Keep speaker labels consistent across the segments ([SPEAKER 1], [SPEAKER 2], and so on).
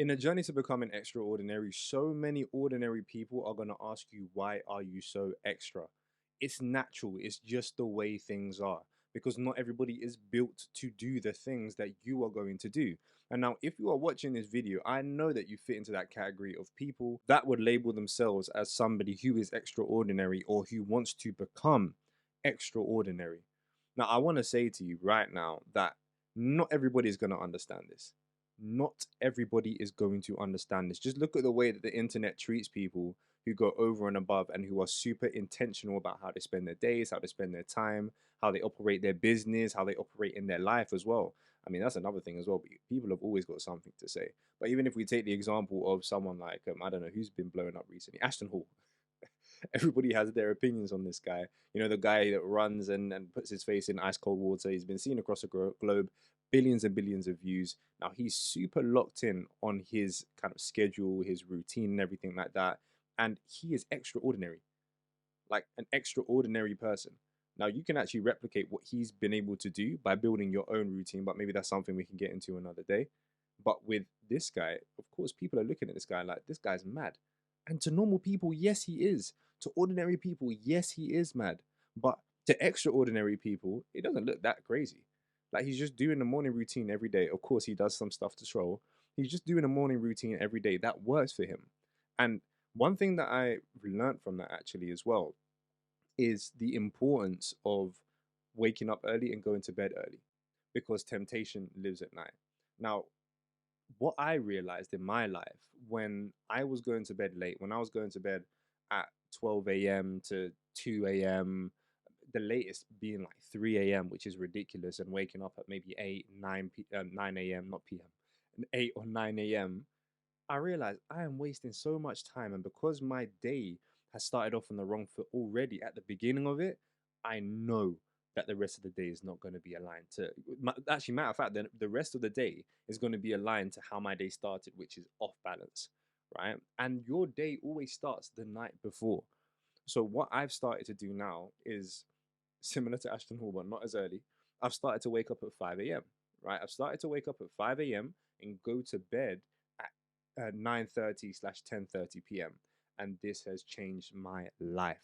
[SPEAKER 1] In a journey to becoming extraordinary, so many ordinary people are going to ask you, why are you so extra? It's natural, it's just the way things are because not everybody is built to do the things that you are going to do. And now, if you are watching this video, I know that you fit into that category of people that would label themselves as somebody who is extraordinary or who wants to become extraordinary. Now, I want to say to you right now that not everybody is going to understand this. Not everybody is going to understand this. Just look at the way that the internet treats people who go over and above and who are super intentional about how they spend their days, how they spend their time, how they operate their business, how they operate in their life as well. I mean, that's another thing as well. People have always got something to say. But even if we take the example of someone like, I don't know, who's been blowing up recently, Ashton Hall. Everybody has their opinions on this guy. You know, the guy that runs and puts his face in ice cold water. He's been seen across the globe, billions and billions of views. Now he's super locked in on his kind of schedule, his routine, and everything like that. And he is extraordinary, like an extraordinary person. Now you can actually replicate what he's been able to do by building your own routine, but maybe that's something we can get into another day. But with this guy, of course, people are looking at this guy like this guy's mad. And to normal people, yes, he is. To ordinary people, yes, he is mad. But to extraordinary people, it doesn't look that crazy. Like he's just doing the morning routine every day. Of course, he does some stuff to troll. He's just doing a morning routine every day. That works for him. And one thing that I learned from that actually as well is the importance of waking up early and going to bed early because temptation lives at night. Now, what I realized in my life when I was going to bed late, when I was going to bed at 12 a.m. to 2 a.m., the latest being like 3 a.m., which is ridiculous, and waking up at maybe 8, 9 a.m., not p.m., 8 or 9 a.m., I realized I am wasting so much time. And because my day has started off on the wrong foot already at the beginning of it, I know that the rest of the day is not going to be aligned to. Actually, matter of fact, the rest of the day is going to be aligned to how my day started, which is off balance, right? And your day always starts the night before. So what I've started to do now is similar to Ashton Hall, but not as early. I've started to wake up at 5 a.m., right? I've started to wake up at 5 a.m. and go to bed at 9:30 slash 10:30 p.m. And this has changed my life.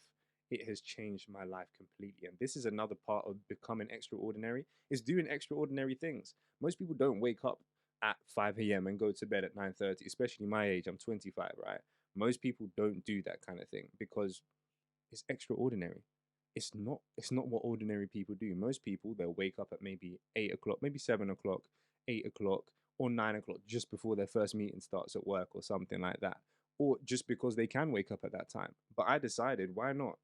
[SPEAKER 1] It has changed my life completely. And this is another part of becoming extraordinary, is doing extraordinary things. Most people don't wake up at 5 a.m. and go to bed at 9:30, especially my age. I'm 25, right? Most people don't do that kind of thing because it's extraordinary. It's not what ordinary people do. Most people, they'll wake up at maybe 8 o'clock, maybe 7 o'clock, 8 o'clock, or 9 o'clock just before their first meeting starts at work or something like that. Or just because they can wake up at that time. But I decided, why not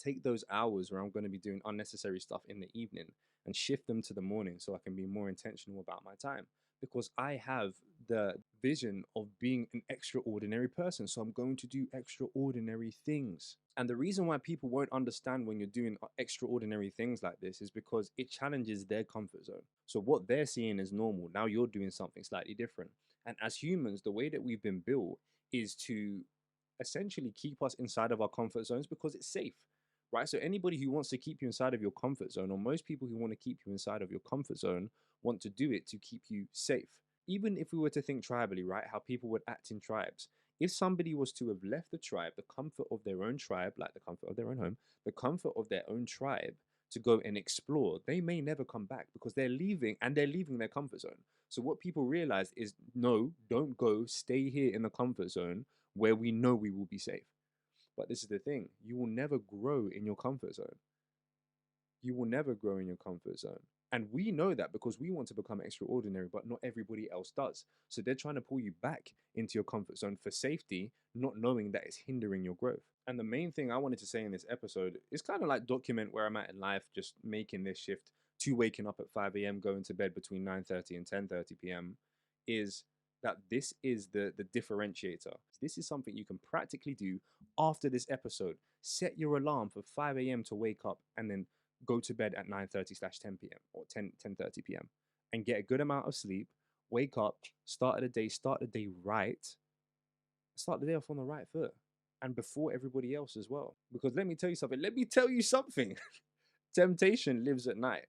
[SPEAKER 1] take those hours where I'm going to be doing unnecessary stuff in the evening and shift them to the morning so I can be more intentional about my time, because I have the vision of being an extraordinary person. So I'm going to do extraordinary things. And the reason why people won't understand when you're doing extraordinary things like this is because it challenges their comfort zone. So what they're seeing is normal. Now you're doing something slightly different. And as humans, the way that we've been built is to essentially keep us inside of our comfort zones because it's safe, right? So anybody who wants to keep you inside of your comfort zone, or most people who want to keep you inside of your comfort zone, want to do it to keep you safe. Even if we were to think tribally, right, how people would act in tribes. If somebody was to have left the tribe, the comfort of their own tribe, like the comfort of their own home, the comfort of their own tribe, to go and explore, they may never come back because they're leaving, and they're leaving their comfort zone. So what people realize is, no, don't go, stay here in the comfort zone where we know we will be safe. But this is the thing, you will never grow in your comfort zone. You will never grow in your comfort zone. And we know that because we want to become extraordinary, but not everybody else does. So they're trying to pull you back into your comfort zone for safety, not knowing that it's hindering your growth. And the main thing I wanted to say in this episode is kind of like document where I'm at in life, just making this shift to waking up at 5 a.m., going to bed between 9:30 and 10:30 p.m. is that this is the differentiator. This is something you can practically do after this episode. Set your alarm for 5 a.m. to wake up and then go to bed at 9:30 slash 10 p.m. or 10:30 p.m. and get a good amount of sleep. Wake up, start the day right. Start the day off on the right foot and before everybody else as well. Because let me tell you something. Temptation lives at night.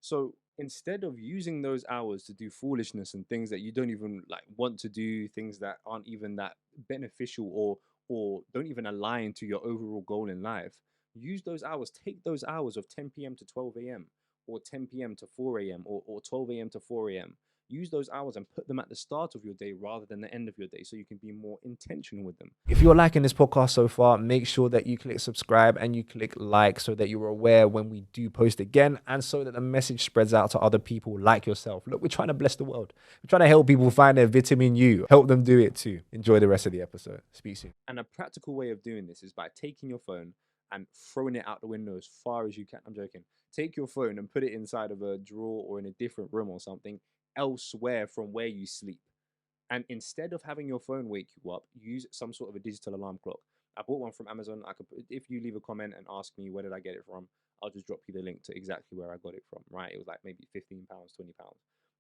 [SPEAKER 1] So instead of using those hours to do foolishness and things that you don't even like want to do, things that aren't even that beneficial or don't even align to your overall goal in life, use those hours. Take those hours of 10 p.m. to 12 a.m. or 10 p.m. to 4 a.m. or 12 a.m. to 4 a.m. Use those hours and put them at the start of your day rather than the end of your day, so you can be more intentional with them. If you're liking this podcast so far, make sure that you click subscribe and you click like so that you're aware when we do post again, and so that the message spreads out to other people like yourself. Look, we're trying to bless the world. We're trying to help people find their vitamin U. Help them do it too. Enjoy the rest of the episode. Speak soon. And a practical way of doing this is by taking your phone and throwing it out the window as far as you can. I'm joking. Take your phone and put it inside of a drawer or in a different room or something elsewhere from where you sleep. And instead of having your phone wake you up, use some sort of a digital alarm clock. I bought one from Amazon. I could, if you leave a comment and ask me where did I get it from, I'll just drop you the link to exactly where I got it from. Right? It was like maybe £15, £20,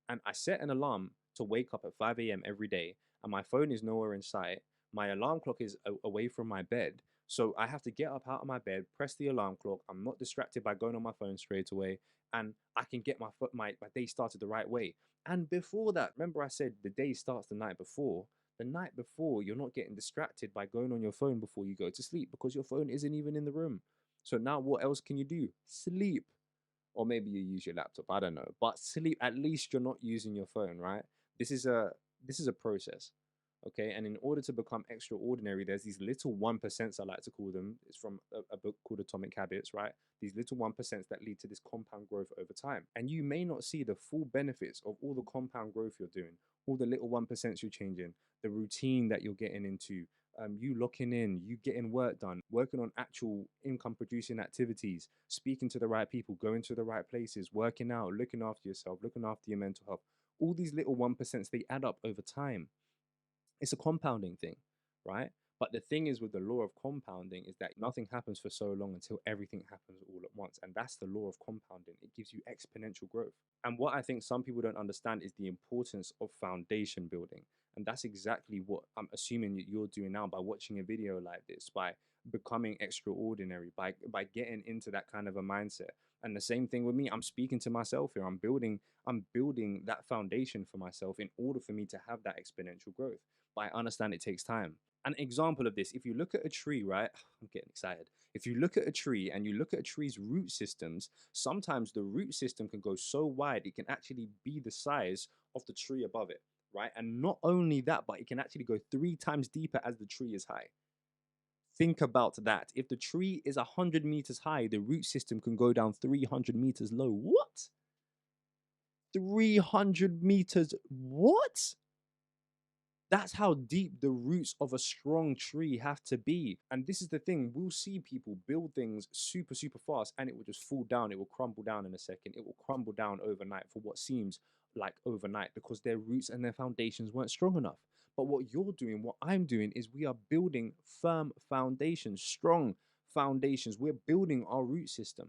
[SPEAKER 1] and I set an alarm to wake up at 5 a.m. every day. And my phone is nowhere in sight. My alarm clock is away from my bed, so I have to get up out of my bed, press the alarm clock. I'm not distracted by going on my phone straight away, and I can get my day started the right way. And before that, remember I said the day starts the night before. The night before, you're not getting distracted by going on your phone before you go to sleep because your phone isn't even in the room. So now what else can you do? Sleep. Or maybe you use your laptop, I don't know. But sleep, at least you're not using your phone, right? This is a this is a process. Okay, and in order to become extraordinary, there's these little 1%, I like to call them. It's from a book called Atomic Habits, right? These little 1% that lead to this compound growth over time. And you may not see the full benefits of all the compound growth you're doing, all the little 1% you're changing, the routine that you're getting into, you locking in, you getting work done, working on actual income producing activities, speaking to the right people, going to the right places, working out, looking after yourself, looking after your mental health. All these little 1%, they add up over time. It's a compounding thing, right? But the thing is with the law of compounding is that nothing happens for so long until everything happens all at once. And that's the law of compounding. It gives you exponential growth. And what I think some people don't understand is the importance of foundation building. And that's exactly what I'm assuming that you're doing now by watching a video like this, by becoming extraordinary, by getting into that kind of a mindset. And the same thing with me. I'm speaking to myself here. I'm building that foundation for myself in order for me to have that exponential growth. But I understand it takes time. An example of this, if you look at a tree, right? I'm getting excited. If you look at a tree and you look at a tree's root systems, sometimes the root system can go so wide, it can actually be the size of the tree above it, right? And not only that, but it can actually go 3 times deeper as the tree is high. Think about that. If the tree is 100 meters high, the root system can go down 300 meters low. What? 300 meters? What? That's how deep the roots of a strong tree have to be. And this is the thing, we'll see people build things super, super fast and it will just fall down. It will crumble down in a second. It will crumble down overnight for what seems like overnight because their roots and their foundations weren't strong enough. But what you're doing, what I'm doing, is we are building firm foundations, strong foundations. We're building our root system.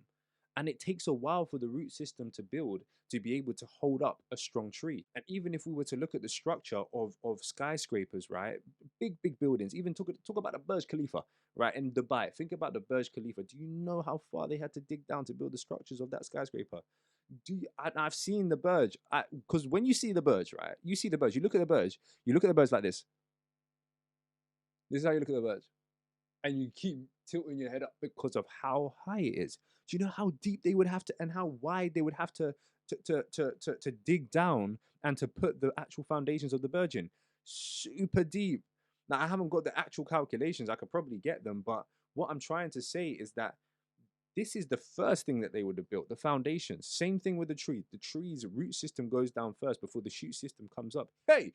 [SPEAKER 1] And it takes a while for the root system to build to be able to hold up a strong tree. And even if we were to look at the structure of skyscrapers, right? Big buildings, even talk about the Burj Khalifa, right? In Dubai. Think about the Burj Khalifa. Do you know how far they had to dig down to build the structures of that skyscraper? I've seen the Burj. Because when you see the Burj, right? You see the Burj, you look at the Burj, you look at the Burj like this. This is how you look at the Burj. And you keep tilting your head up because of how high it is. Do you know how deep they would have to and how wide they would have to dig down and to put the actual foundations of the Burj in? Super deep. Now I haven't got the actual calculations. I could probably get them, but what I'm trying to say is that this is the first thing that they would have built, the foundations. Same thing with the tree. The tree's root system goes down first before the shoot system comes up. Hey,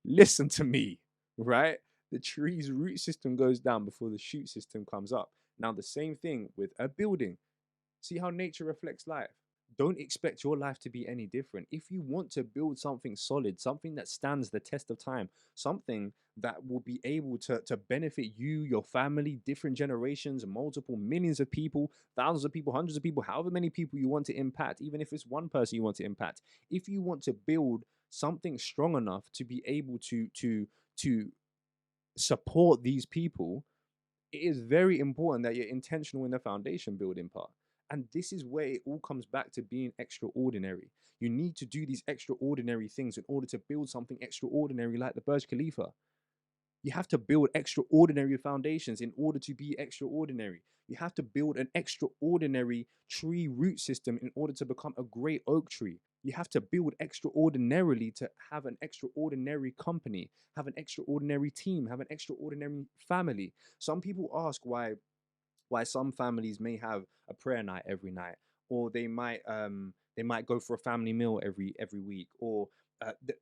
[SPEAKER 1] listen to me, right? The tree's root system goes down before the shoot system comes up. Now, the same thing with a building. See how nature reflects life. Don't expect your life to be any different. If you want to build something solid, something that stands the test of time, something that will be able to benefit you, your family, different generations, multiple millions of people, thousands of people, hundreds of people, however many people you want to impact, even if it's one person you want to impact. If you want to build something strong enough to be able to support these people, it is very important that you're intentional in the foundation building part. And this is where it all comes back to being extraordinary. You need to do these extraordinary things in order to build something extraordinary like the Burj Khalifa. You have to build extraordinary foundations in order to be extraordinary. You have to build an extraordinary tree root system in order to become a great oak tree. You have to build extraordinarily to have an extraordinary company, have an extraordinary team, have an extraordinary family. Some people ask why some families may have a prayer night every night, or they might go for a family meal every week, or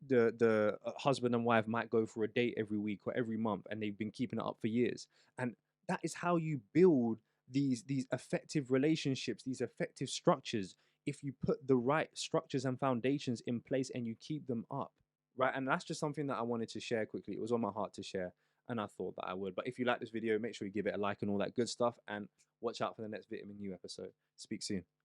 [SPEAKER 1] the husband and wife might go for a date every week or every month, and they've been keeping it up for years. And that is how you build these effective relationships, these effective structures, if you put the right structures and foundations in place and you keep them up, right? And that's just something that I wanted to share quickly. It was on my heart to share, and I thought that I would. But if you like this video, make sure you give it a like and all that good stuff, and watch out for the next Vitamin U episode. Speak soon.